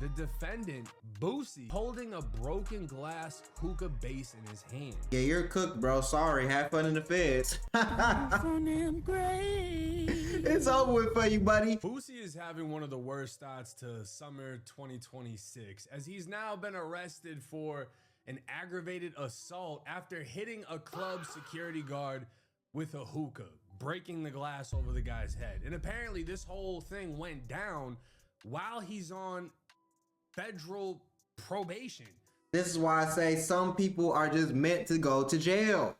The defendant, Boosie, holding a broken glass hookah base in his hand. Yeah, you're cooked, bro. Sorry. Have fun in the feds. It's over with for you, buddy. Boosie is having one of the worst starts to summer 2026, as he's now been arrested for an aggravated assault after hitting a club security guard with a hookah, breaking the glass over the guy's head. And apparently this whole thing went down while he's on federal probation. This is why I say some people are just meant to go to jail.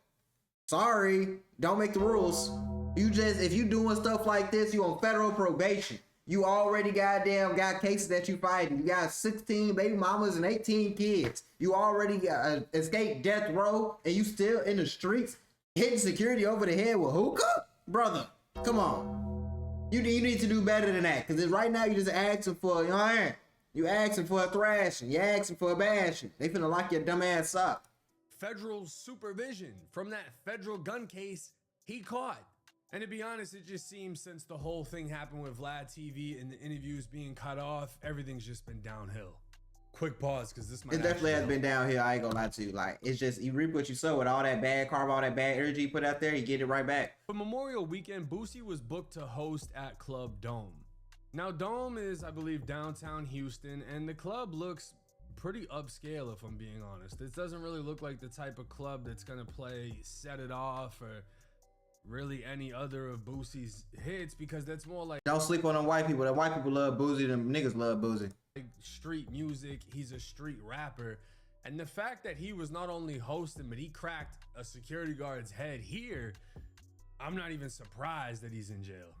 Sorry, don't make the rules. If you doing stuff like this, you on federal probation. You already goddamn got cases that you fighting. You got 16 baby mamas and 18 kids. You already got escaped death row, and you still in the streets hitting security over the head with hookah? Brother, come on. You need to do better than that, because right now you just asking for, you know what I mean? You asking for a thrashing. You asking for a bashing. They finna lock your dumb ass up. Federal supervision from that federal gun case he caught. And to be honest, it just seems since the whole thing happened with Vlad TV and the interviews being cut off, everything's just been downhill. Quick pause, because this might It definitely has been downhill. I ain't gonna lie to you. Like, it's just, you reap what you sow with all that bad karma, all that bad energy you put out there, you get it right back. For Memorial Weekend, Boosie was booked to host at Club Dome. Now, Dome is, I believe, downtown Houston, and the club looks pretty upscale, if I'm being honest. This doesn't really look like the type of club that's gonna play Set It Off or really any other of Boosie's hits, because that's more like, Don't sleep on them white people. The white people love Boosie, them niggas love Boosie. street music. He's a street rapper. And the fact that he was not only hosting, but he cracked a security guard's head here, I'm not even surprised that he's in jail.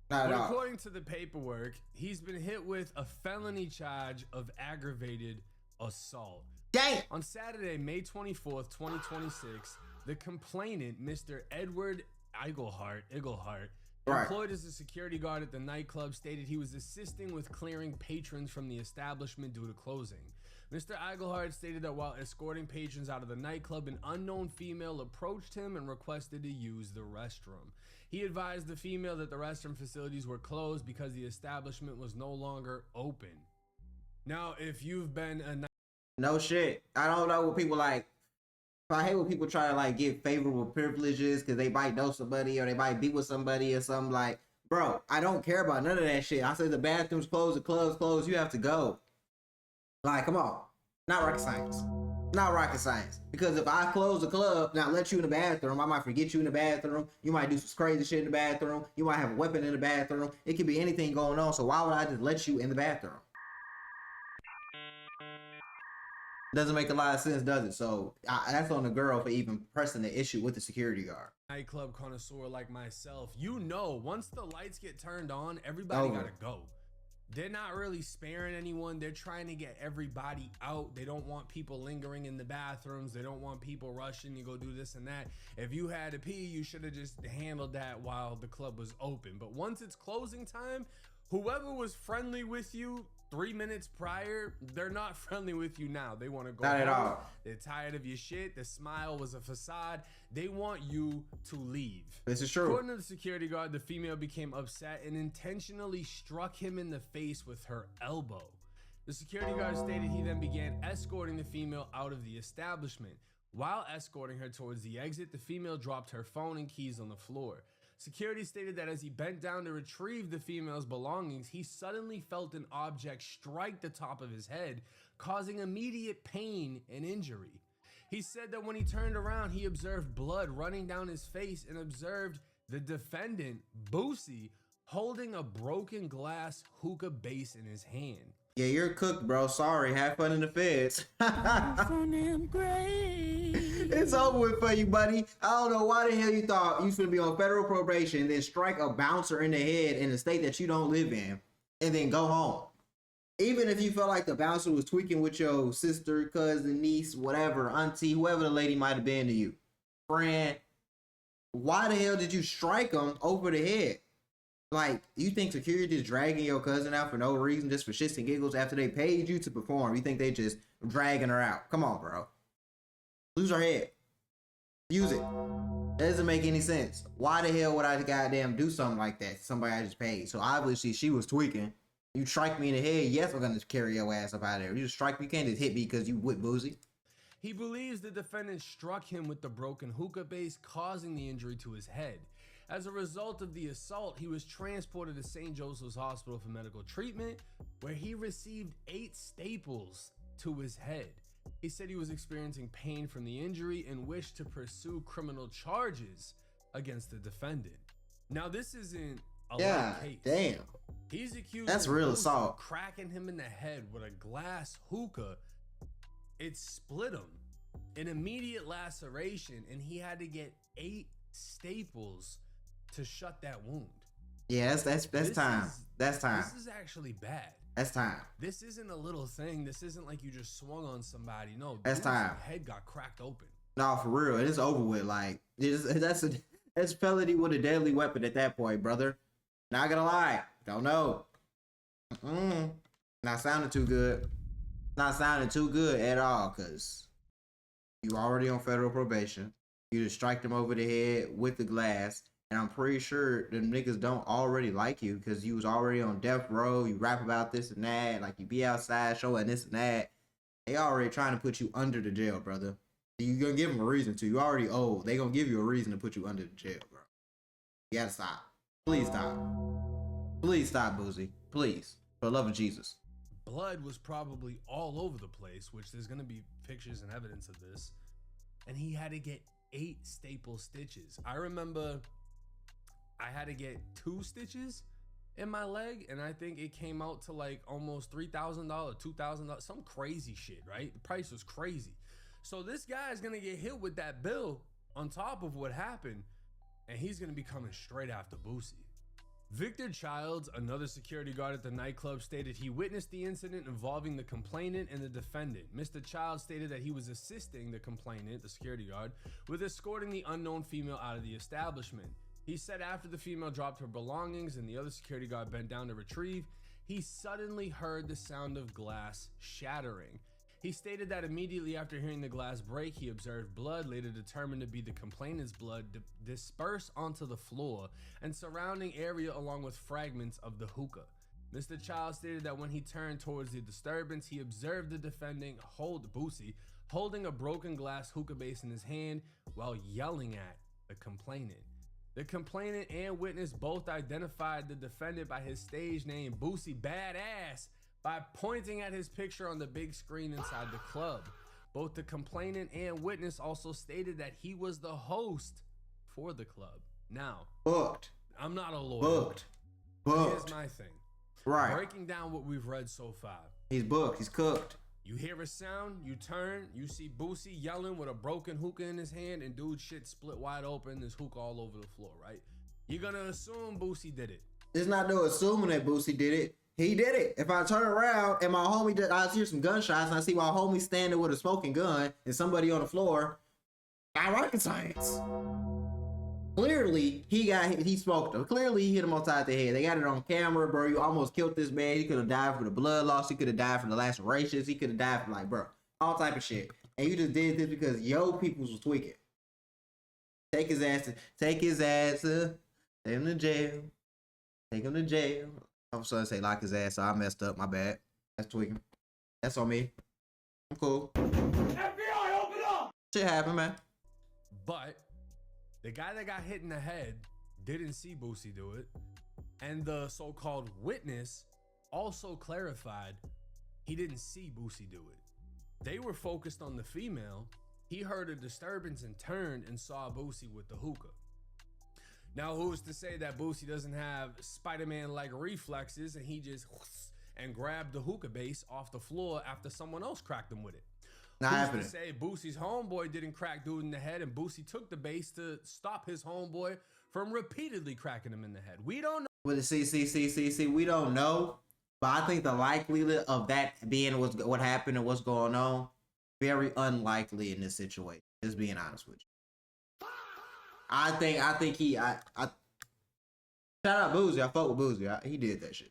Not at But all. according to the paperwork, he's been hit with a felony charge of aggravated assault. Dang! On Saturday, May 24th, 2026, the complainant, Mr. Edward Iglehart, Right. employed as a security guard at the nightclub, stated he was assisting with clearing patrons from the establishment due to closing. Mr. Iglehart stated that while escorting patrons out of the nightclub, an unknown female approached him and requested to use the restroom. He advised the female that the restroom facilities were closed because the establishment was no longer open. Now, if you've been a No shit. I don't know what people like. I hate when people try to like get favorable privileges because they might know somebody or they might be with somebody or something. Like, bro, I don't care about none of that shit. I said the bathrooms closed, the clubs closed, you have to go. Like, come on. Not rocket science. Not rocket science. Because if I close the club, now let you in the bathroom, I might forget you in the bathroom. You might do some crazy shit in the bathroom. You might have a weapon in the bathroom. It could be anything going on. So why would I just let you in the bathroom? Doesn't make a lot of sense, does it? So that's on the girl for even pressing the issue with the security guard. nightclub connoisseur like myself, you know, once the lights get turned on, everybody gotta go. They're not really sparing anyone. They're trying to get everybody out. They don't want people lingering in the bathrooms. They don't want people rushing to go do this and that. If you had to pee, you should have just handled that while the club was open. But once it's closing time, whoever was friendly with you 3 minutes prior, they're not friendly with you now. They want to go Not at home. all. They're tired of your shit. The smile was a facade. They want you to leave. This is true. According to the security guard, the female became upset and intentionally struck him in the face with her elbow. The security guard stated he then began escorting the female out of the establishment. While escorting her towards the exit, the female dropped her phone and keys on the floor. Security stated that as he bent down to retrieve the female's belongings, he suddenly felt an object strike the top of his head, causing immediate pain and injury. He said that when he turned around, he observed blood running down his face and observed the defendant, Boosie, holding a broken glass hookah base in his hand. Yeah, you're cooked, bro. Sorry. Have fun in the feds. It's over with for you, buddy. I don't know why the hell you thought you should be on federal probation and then strike a bouncer in the head in a state that you don't live in and then go home. Even if you felt like the bouncer was tweaking with your sister, cousin, niece, whatever, auntie, whoever the lady might have been to you, friend, why the hell did you strike him over the head? Like, you think security is dragging your cousin out for no reason, just for shits and giggles after they paid you to perform? You think they just dragging her out? Come on, bro. Lose her head. Use it. That doesn't make any sense. Why the hell would I goddamn do something like that to somebody I just paid? So obviously she was tweaking. You strike me in the head, yes, I'm gonna carry your ass up out of there. You strike me, you can't just hit me because you with Boosie. He believes the defendant struck him with the broken hookah base, causing the injury to his head. As a result of the assault, he was transported to St. Joseph's Hospital for medical treatment, where he received 8 staples to his head. He said he was experiencing pain from the injury and wished to pursue criminal charges against the defendant. Now, this isn't a light case. Damn. He's accused That's of real Boosie assault. cracking him in the head with a glass hookah. It split him, an immediate laceration, and he had to get 8 staples to shut that wound. Yeah, that's time. That's time. This is actually bad. That's time. This isn't a little thing. This isn't like you just swung on somebody. No, that's time. Head got cracked open. No, for real, it's over with. Like that's felony with a deadly weapon at that point, brother. Not gonna lie, don't know. Not sounding too good. Not sounding too good at all, cause you already on federal probation. You just strike them over the head with the glass. And I'm pretty sure the niggas don't already like you because you was already on death row. You rap about this and that. Like, you be outside showing this and that. They already trying to put you under the jail, brother. You gonna give them a reason to. You already old. They gonna give you a reason to put you under the jail, bro. You gotta stop. Please stop. Please stop, Boosie. Please. For the love of Jesus. Blood was probably all over the place, which there's gonna be pictures and evidence of this. And he had to get 8 staple stitches. I remember I had to get 2 stitches in my leg, and I think it came out to like almost $3,000, $2,000, some crazy shit, right? The price was crazy. So this guy is gonna get hit with that bill on top of what happened, and he's gonna be coming straight after Boosie. Victor Childs, another security guard at the nightclub, stated he witnessed the incident involving the complainant and the defendant. Mr. Childs stated that he was assisting the complainant, the security guard, with escorting the unknown female out of the establishment. He said after the female dropped her belongings and the other security guard bent down to retrieve, he suddenly heard the sound of glass shattering. He stated that immediately after hearing the glass break, he observed blood, later determined to be the complainant's blood, disperse onto the floor and surrounding area along with fragments of the hookah. Mr. Childs stated that when he turned towards the disturbance, he observed the defendant, Boosie, holding a broken glass hookah base in his hand while yelling at the complainant. The complainant and witness both identified the defendant by his stage name, Boosie Badass, by pointing at his picture on the big screen inside the club. Both the complainant and witness also stated that he was the host for the club. Now, booked. I'm not a lawyer. Booked. Here's my thing. Right. Breaking down what we've read so far. He's booked. He's cooked. You hear a sound, you turn, you see Boosie yelling with a broken hookah in his hand, and dude's shit split wide open, there's hookah all over the floor, right? You're gonna assume Boosie did it. There's not no assuming that Boosie did it. He did it. If I turn around and my homie did, I hear some gunshots and I see my homie standing with a smoking gun and somebody on the floor, I rocket science. Clearly, he smoked him. Clearly, he hit him upside the head. They got it on camera, bro. You almost killed this man. He could have died from the blood loss. He could have died from the lacerations. He could have died from, like, bro, all type of shit. And you just did this because yo peoples was tweaking. Take his ass, take him to jail. Take him to jail. I was trying to say lock his ass, so I messed up. My bad. That's tweaking. That's on me. I'm cool. FBI, open up! Shit happened, man. But the guy that got hit in the head didn't see Boosie do it. And the so-called witness also clarified he didn't see Boosie do it. They were focused on the female. He heard a disturbance and turned and saw Boosie with the hookah. Now, who's to say that Boosie doesn't have Spider-Man-like reflexes and he just and grabbed the hookah base off the floor after someone else cracked him with it? Not happening. Who's to say Boosie's homeboy didn't crack dude in the head and Boosie took the base to stop his homeboy from repeatedly cracking him in the head? We don't know. Well, see, we don't know. But I think the likelihood of that being what happened and what's going on, very unlikely in this situation. Just being honest with you. I think he shout out Boosie. I fuck with Boosie. He did that shit.